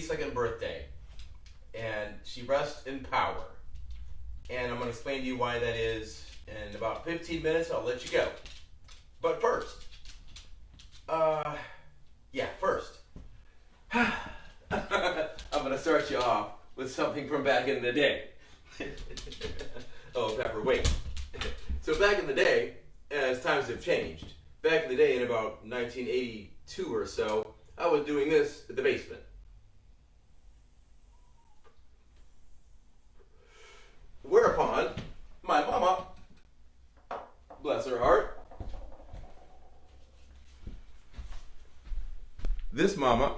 82nd birthday, and she rests in power. And I'm going to explain to you why that is in about 15 minutes. I'll let you go. But first, first, I'm going to start you off with something from back in the day. Oh, Pepper, wait. So back in the day, as times have changed, back in the day in about 1982 or so, I was doing this in the basement. Whereupon, my mama, bless her heart, this mama,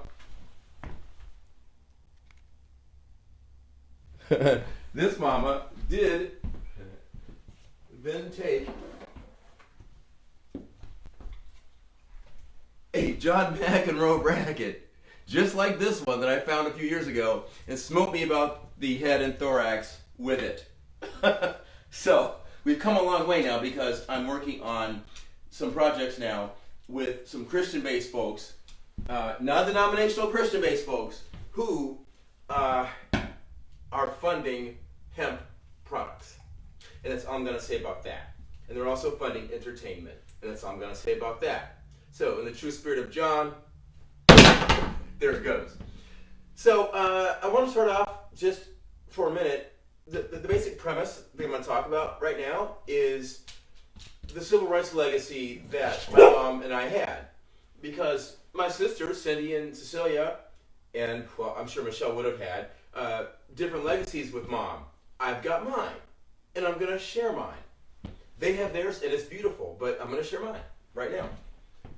this mama did then take a John McEnroe bracket, just like this one that I found a few years ago, and smote me about the head and thorax with it. So, we've come a long way now because I'm working on some projects now with some Christian-based folks, non-denominational Christian-based folks, who are funding hemp products. And that's all I'm going to say about that. And they're also funding entertainment. And that's all I'm going to say about that. So, in the true spirit of John, there it goes. So, I want to start off just for a minute. The basic premise that I'm going to talk about right now is the civil rights legacy that my mom and I had. Because my sisters, Cindy and Cecilia, and, well, I'm sure Michelle would have had, different legacies with mom. I've got mine, and I'm going to share mine. They have theirs, and it's beautiful, but I'm going to share mine right now.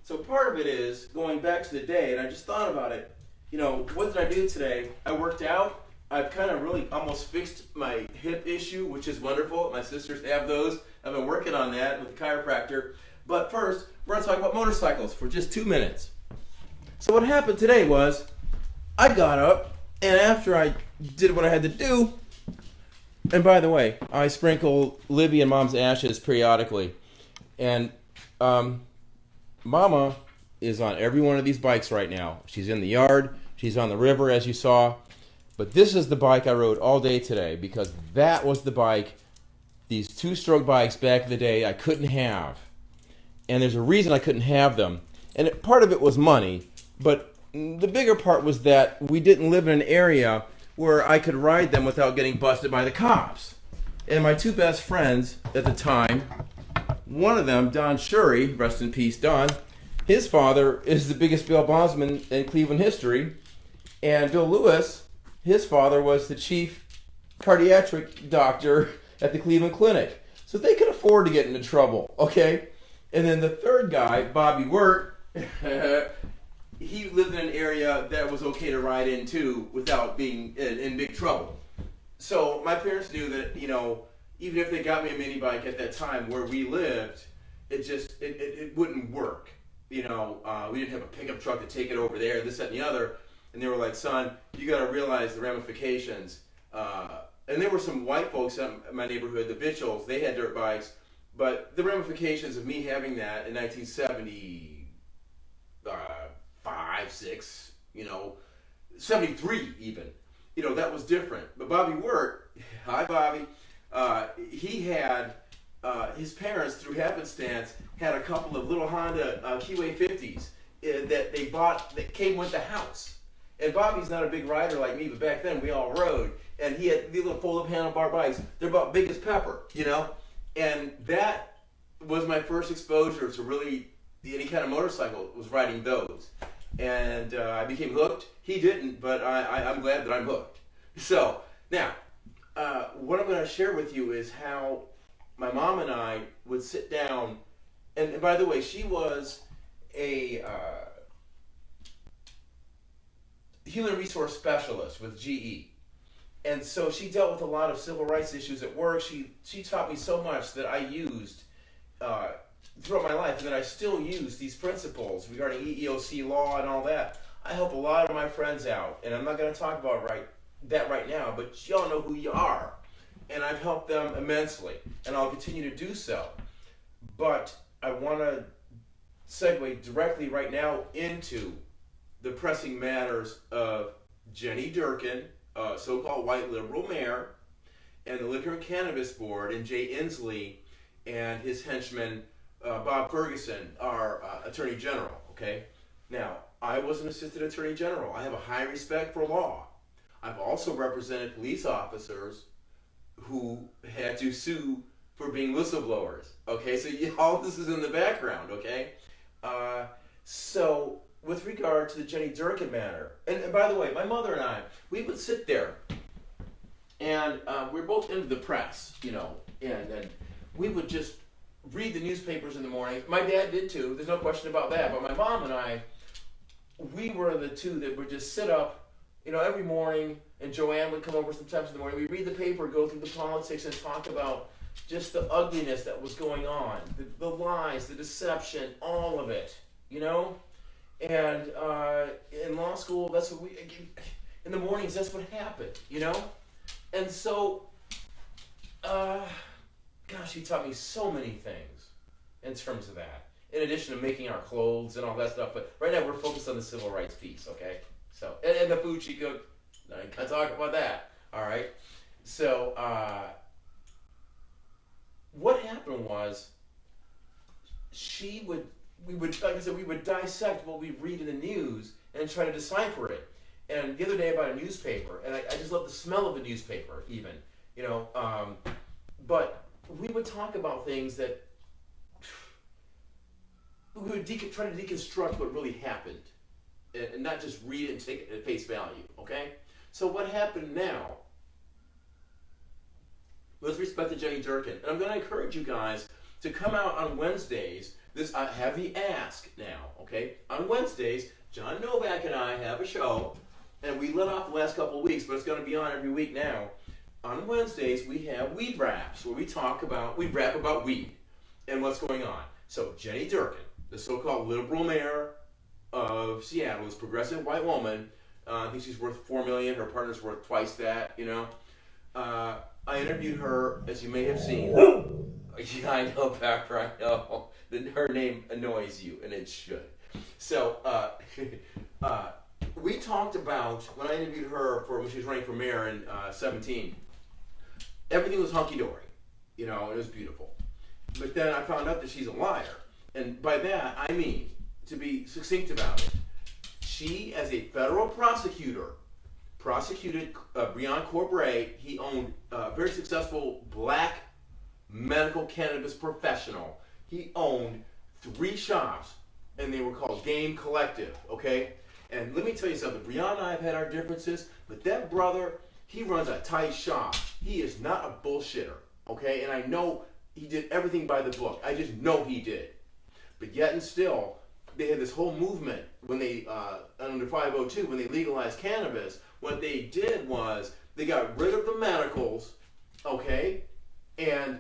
So part of it is going back to the day, and I just thought about it. You know, what did I do today? I worked out. I've kind of really almost fixed my hip issue, which is wonderful. My sisters have those. I've been working on that with the chiropractor. But first, we're going to talk about motorcycles for just 2 minutes. So what happened today was, I got up, and after I did what I had to do, and by the way, I sprinkle Libby and Mom's ashes periodically. And Mama is on every one of these bikes right now. She's in the yard. She's on the river, as you saw. But this is the bike I rode all day today because that was the bike, these two-stroke bikes back in the day, I couldn't have. And there's a reason I couldn't have them. And part of it was money, but the bigger part was that we didn't live in an area where I could ride them without getting busted by the cops. And my two best friends at the time, one of them, Don Shurry, rest in peace, Don, his father is the biggest bail bondsman in Cleveland history. And Bill Lewis, his father was the chief cardiac doctor at the Cleveland Clinic. So they could afford to get into trouble, okay? And then the third guy, Bobby Wirt, he lived in an area that was okay to ride into without being in big trouble. So my parents knew that, you know, even if they got me a mini bike at that time where we lived, it wouldn't work. You know, we didn't have a pickup truck to take it over there, this, that, and the other. And they were like, son, you got to realize the ramifications. And there were some white folks in my neighborhood, the Bitchells, they had dirt bikes. But the ramifications of me having that in 1975, 6, you know, 73 even, you know, that was different. But Bobby Wirt, hi Bobby, he had, his parents, through happenstance, had a couple of little Honda Keyway 50s that they bought that came with the house. And Bobby's not a big rider like me, but back then we all rode. And he had these little fold-up handlebar bikes. They're about big as pepper, you know? And that was my first exposure to really any kind of motorcycle, was riding those. And I became hooked. He didn't, but I'm glad that I'm hooked. So, now, what I'm going to share with you is how my mom and I would sit down. And by the way, she was a human resource specialist with GE. And so she dealt with a lot of civil rights issues at work. She taught me so much that I used throughout my life, and that I still use these principles regarding EEOC law and all that. I help a lot of my friends out, and I'm not going to talk about that right now, but y'all know who you are. And I've helped them immensely, and I'll continue to do so. But I want to segue directly right now into the pressing matters of Jenny Durkan, so-called white liberal mayor, and the Liquor and Cannabis Board, and Jay Inslee and his henchman, Bob Ferguson, our Attorney General, okay? Now, I was an Assistant Attorney General. I have a high respect for law. I've also represented police officers who had to sue for being whistleblowers, okay? So all this is in the background, okay? So with regard to the Jenny Durkan matter, and by the way, my mother and I, we would sit there, and we're both into the press, you know, and we would just read the newspapers in the morning. My dad did too, there's no question about that, but my mom and I, we were the two that would just sit up, you know, every morning, and Joanne would come over sometimes in the morning. We'd read the paper, go through the politics, and talk about just the ugliness that was going on, the lies, the deception, all of it, you know? And in law school, that's what in the mornings, that's what happened, you know? And so, gosh, he taught me so many things in terms of that, in addition to making our clothes and all that stuff. But right now, we're focused on the civil rights piece, okay? So, and the food she cooked, I can't talk about that, all right? So, what happened was, we would, like I said, we would dissect what we read in the news and try to decipher it. And the other day about a newspaper, and I just love the smell of the newspaper even, you know, but we would talk about things that we would try to deconstruct what really happened and not just read it and take it at face value, okay? So what happened now, with respect to Jenny Durkan, and I'm going to encourage you guys to come out on Wednesdays. This heavy ask now, okay? On Wednesdays, John Novak and I have a show, and we let off the last couple of weeks, but it's going to be on every week now. On Wednesdays, we have Weed Raps, where we rap about weed and what's going on. So Jenny Durkan, the so-called liberal mayor of Seattle, this progressive white woman, I think she's worth $4 million. Her partner's worth twice that, you know. I interviewed her, as you may have seen. Yeah, I know, Pepper, I know. Her name annoys you, and it should. So, we talked about, when I interviewed her when she was running for mayor in 17, everything was hunky-dory, you know, it was beautiful. But then I found out that she's a liar. And by that, I mean, to be succinct about it, she, as a federal prosecutor, prosecuted Brionne Corbray. He owned a very successful black medical cannabis professional. He owned 3 shops, and they were called Game Collective, okay? And let me tell you something, Brionne and I have had our differences, but that brother, he runs a tight shop. He is not a bullshitter, okay? And I know he did everything by the book. I just know he did. But yet and still, they had this whole movement when they, under 502, when they legalized cannabis. What they did was they got rid of the medicals, okay? And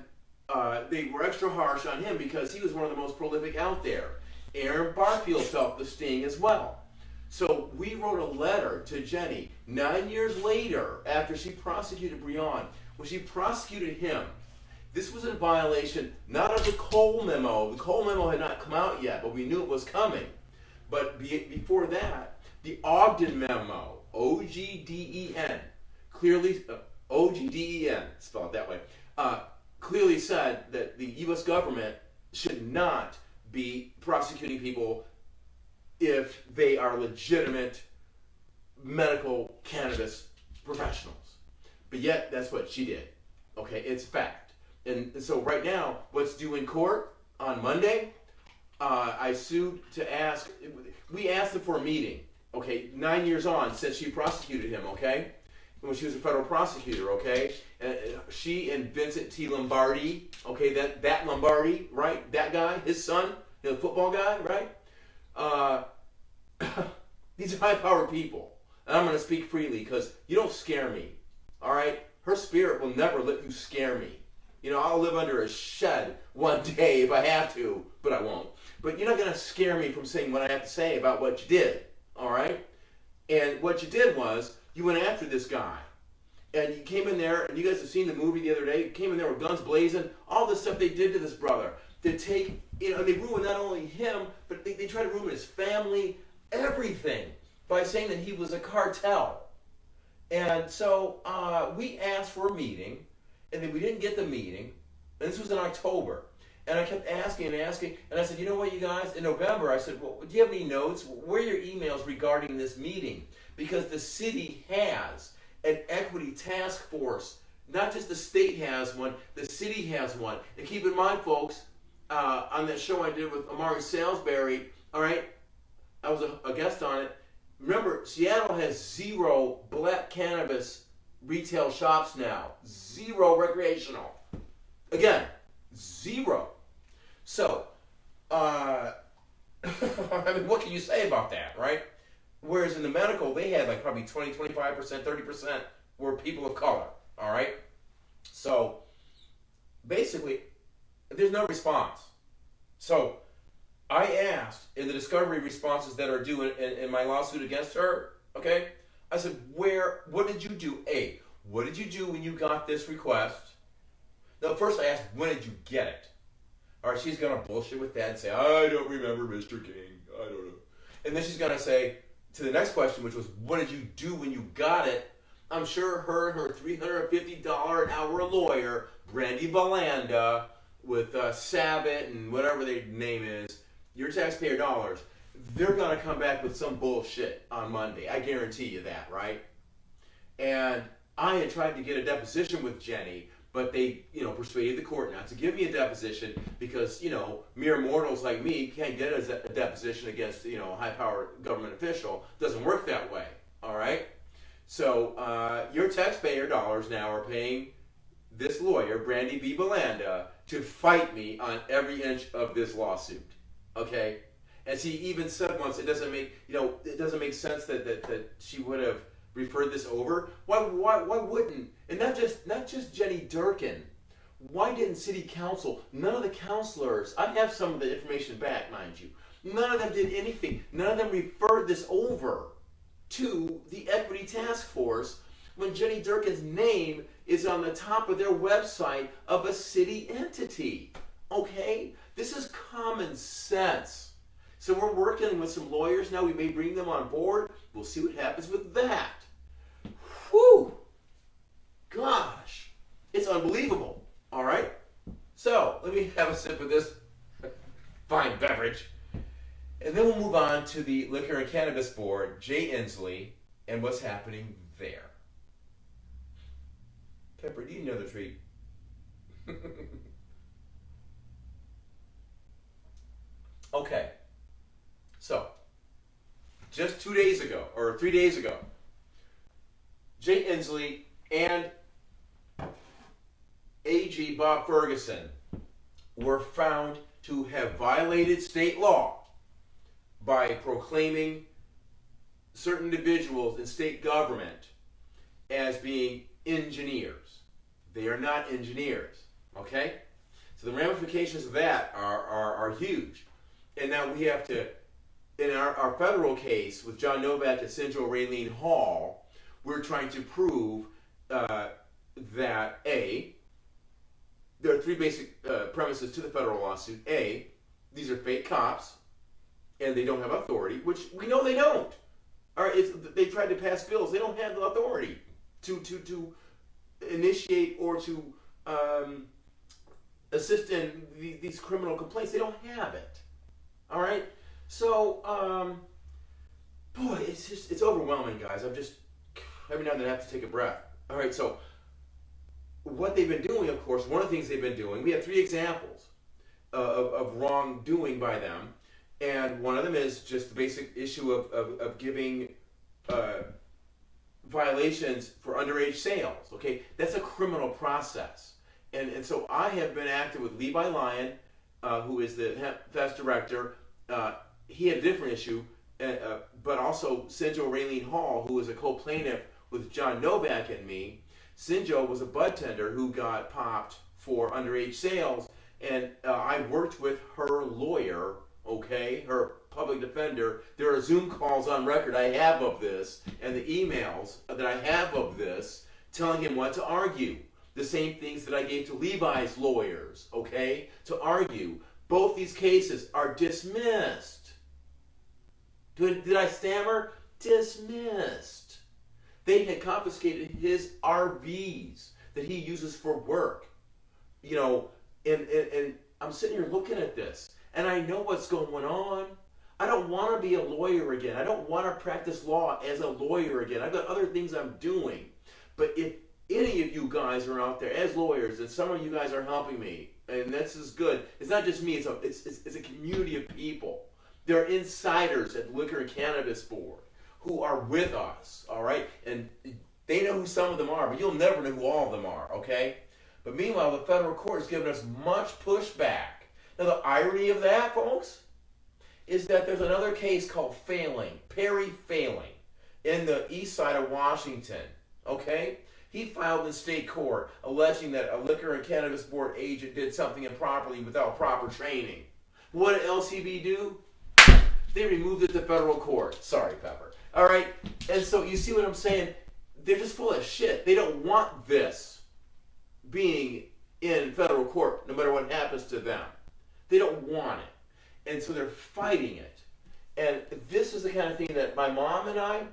they were extra harsh on him because he was one of the most prolific out there. Aaron Barfield felt the sting as well. So we wrote a letter to Jenny 9 years later after she prosecuted Brionne. When she prosecuted him, this was in violation not of the Cole Memo. The Cole Memo had not come out yet, but we knew it was coming. But before that, the Ogden Memo, O-G-D-E-N, clearly, O-G-D-E-N, spelled that way, clearly said that the U.S. government should not be prosecuting people if they are legitimate medical cannabis professionals. But yet, that's what she did. Okay, it's fact. And so right now, what's due in court on Monday, I sued to ask, we asked them for a meeting, okay, 9 years on since she prosecuted him, okay? When she was a federal prosecutor, okay? She and Vincent T. Lombardi, okay, that Lombardi, right? That guy, his son, the football guy, right? These are high-powered people. And I'm going to speak freely because you don't scare me, all right? Her spirit will never let you scare me. You know, I'll live under a shed one day if I have to, but I won't. But you're not going to scare me from saying what I have to say about what you did, all right? And what you did was, you went after this guy. And you came in there, and you guys have seen the movie the other day, you came in there with guns blazing, all the stuff they did to this brother. To take, you know, they ruined not only him, but they tried to ruin his family, everything, by saying that he was a cartel. And so we asked for a meeting, and then we didn't get the meeting. And this was in October. And I kept asking and asking, and I said, you know what, you guys? In November, I said, well, do you have any notes? Where are your emails regarding this meeting? Because the city has an equity task force. Not just the state has one, the city has one. And keep in mind, folks, on that show I did with Amari Salisbury, all right, I was a guest on it. Remember, Seattle has 0 black cannabis retail shops now. 0 recreational. Again, 0. So, I mean, what can you say about that, right? Whereas in the medical, they had like probably 20, 25%, 30% were people of color, all right? So, basically, there's no response. So, I asked in the discovery responses that are due in my lawsuit against her, okay? I said, what did you do? A, what did you do when you got this request? Now, first I asked, when did you get it? All right, she's going to bullshit with that and say, I don't remember, Mr. King. I don't know. And then she's going to say to the next question, which was, what did you do when you got it? I'm sure her and her $350 an hour lawyer, Brandy Valanda, with Sabbath and whatever their name is, your taxpayer dollars, they're going to come back with some bullshit on Monday. I guarantee you that, right? And I had tried to get a deposition with Jenny, but they, persuaded the court not to give me a deposition because, mere mortals like me can't get a deposition against, a high-powered government official. It doesn't work that way, all right? So your taxpayer dollars now are paying this lawyer, Brandy B. Belanda, to fight me on every inch of this lawsuit, okay? And she even said once, it doesn't make sense that she would have referred this over. Why wouldn't? And not just Jenny Durkan. Why didn't City Council? None of the councilors. I have some of the information back, mind you. None of them did anything. None of them referred this over to the Equity Task Force when Jenny Durkan's name is on the top of their website of a city entity. Okay? This is common sense. So we're working with some lawyers now. We may bring them on board. We'll see what happens with that. Whew! Gosh, it's unbelievable. All right? So let me have a sip of this fine beverage. And then we'll move on to the Liquor and Cannabis Board, Jay Inslee, and what's happening there. Pepper, do you know the treat? Okay. So, just 2 days ago, or 3 days ago, Jay Inslee and AG Bob Ferguson were found to have violated state law by proclaiming certain individuals in state government as being engineers. They are not engineers, okay? So the ramifications of that are huge. And now we have to, in our federal case with John Novak and Sinjo Raylene Hall, we're trying to prove that A, there are 3 basic premises to the federal lawsuit. A, these are fake cops, and they don't have authority, which we know they don't. All right, they tried to pass bills. They don't have the authority to initiate or to assist in these criminal complaints. They don't have it. All right, so boy, it's overwhelming, guys. I'm just every now and then I have to take a breath. All right, so what they've been doing, of course, one of the things they've been doing, we have 3 examples of wrongdoing by them, and one of them is just the basic issue of giving violations for underage sales. Okay, that's a criminal process, and so I have been active with Levi Lyon, who is the FES director. He had a different issue, but also Sinjo Raylene Hall, who was a co-plaintiff with John Novak and me. Sinjo was a bud tender who got popped for underage sales, and I worked with her lawyer, okay, her public defender. There are Zoom calls on record I have of this, and the emails that I have of this telling him what to argue. The same things that I gave to Levi's lawyers, okay, to argue. Both these cases are dismissed. Did I stammer? Dismissed. They had confiscated his RVs that he uses for work. You know, and I'm sitting here looking at this, and I know what's going on. I don't want to be a lawyer again. I don't want to practice law as a lawyer again. I've got other things I'm doing. But if any of you guys are out there as lawyers, and some of you guys are helping me, and this is good. It's not just me. It's a community of people. There are insiders at the Liquor and Cannabis Board who are with us, all right? And they know who some of them are, but you'll never know who all of them are, okay? But meanwhile, the federal court has given us much pushback. Now, the irony of that, folks, is that there's another case called Perry Failing, in the east side of Washington, okay? He filed in state court alleging that a Liquor and Cannabis Board agent did something improperly without proper training. What did LCB do? They removed it to federal court. Sorry, Pepper. All right? And so you see what I'm saying? They're just full of shit. They don't want this being in federal court no matter what happens to them. They don't want it. And so they're fighting it. And this is the kind of thing that my mom and I,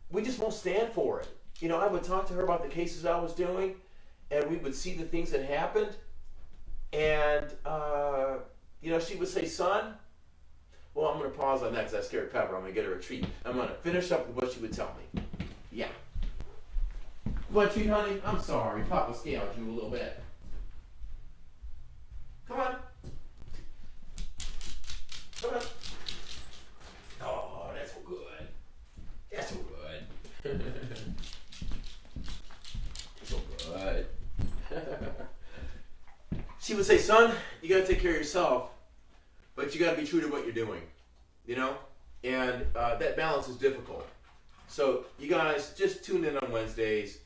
we just won't stand for it. You know, I would talk to her about the cases I was doing, and we would see the things that happened. And, you know, she would say, son, well, I'm going to pause on that because I scared Pepper. I'm going to get her a treat. I'm going to finish up with what she would tell me. Yeah. What treat, honey? I'm sorry. Papa scaled you a little bit. Come on. Come on. Oh, that's so good. That's so good. So good. She would say, son, you got to take care of yourself, but you got to be true to what you're doing, you know? And that balance is difficult. So you guys just tune in on Wednesdays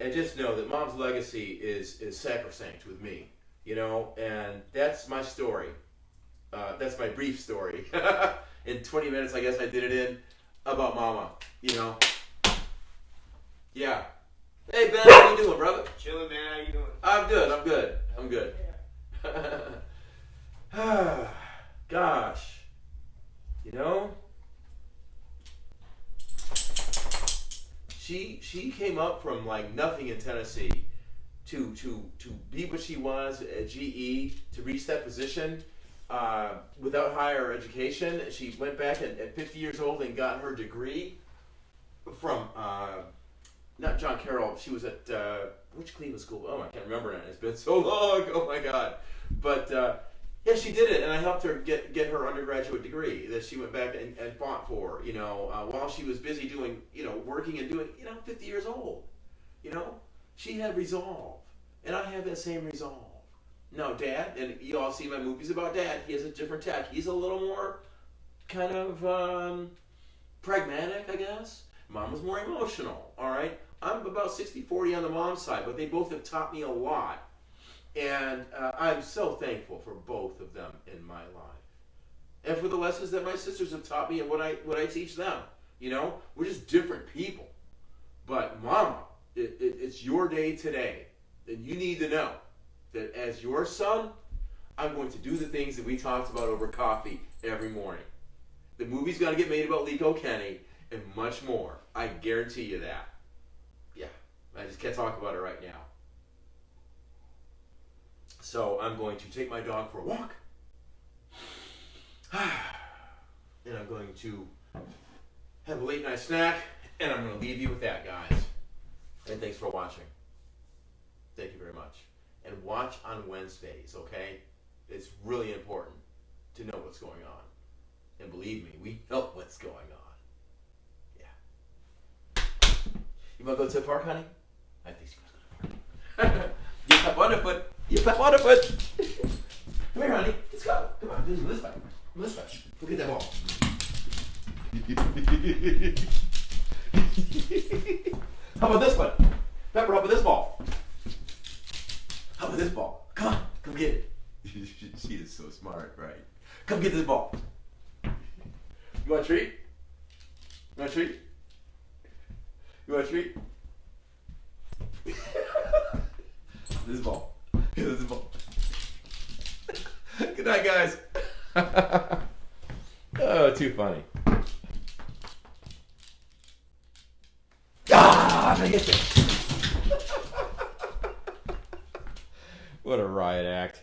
and just know that Mom's legacy is sacrosanct with me, you know? And that's my story. That's my brief story. In 20 minutes, I guess I did it in about Momma, you know? Yeah. Hey, Ben, how you doing, brother? Chilling, man. How you doing? I'm good. I'm good. I'm good. Yeah. Gosh. You know? She came up from like nothing in Tennessee to be what she was at GE, to reach that position without higher education. She went back at 50 years old and got her degree from not John Carroll. She was at which Cleveland school? Oh, I can't remember now. It's been so long. Oh my God. But yeah, she did it, and I helped her get her undergraduate degree that she went back and fought for. You know, while she was busy doing, you know, working and doing, you know, 50 years old. You know, she had resolve, and I have that same resolve. Now, Dad, and you all see my movies about Dad. He has a different tack. He's a little more kind of pragmatic, I guess. Mom was more emotional, all right? I'm about 60-40 on the mom's side, but they both have taught me a lot. And I'm so thankful for both of them in my life. And for the lessons that my sisters have taught me and what I teach them. You know, we're just different people. But Momma, it's your day today. And you need to know that as your son, I'm going to do the things that we talked about over coffee every morning. The movie's going to get made about Lico Kenny and much more. I guarantee you that. Yeah, I just can't talk about it right now. So I'm going to take my dog for a walk. And I'm going to have a late night snack. And I'm going to leave you with that, guys. And thanks for watching. Thank you very much. And watch on Wednesdays, okay? It's really important to know what's going on. And believe me, we know what's going on. Yeah. You want to go to the park, honey? I think she wants to go to the park. You pet Wonderfoot. You pet Wonderfoot. Come here, honey. Let's go. Come on. This way. This way. Go get that ball. How about this one? Pepper, how about this ball? How about this ball? Come on. Come get it. She is so smart, right? Come get this ball. You want a treat? You want a treat? You want a treat? This ball. This ball. Good night, guys. Oh, too funny. Ah! Ah, I hit you. What a riot act.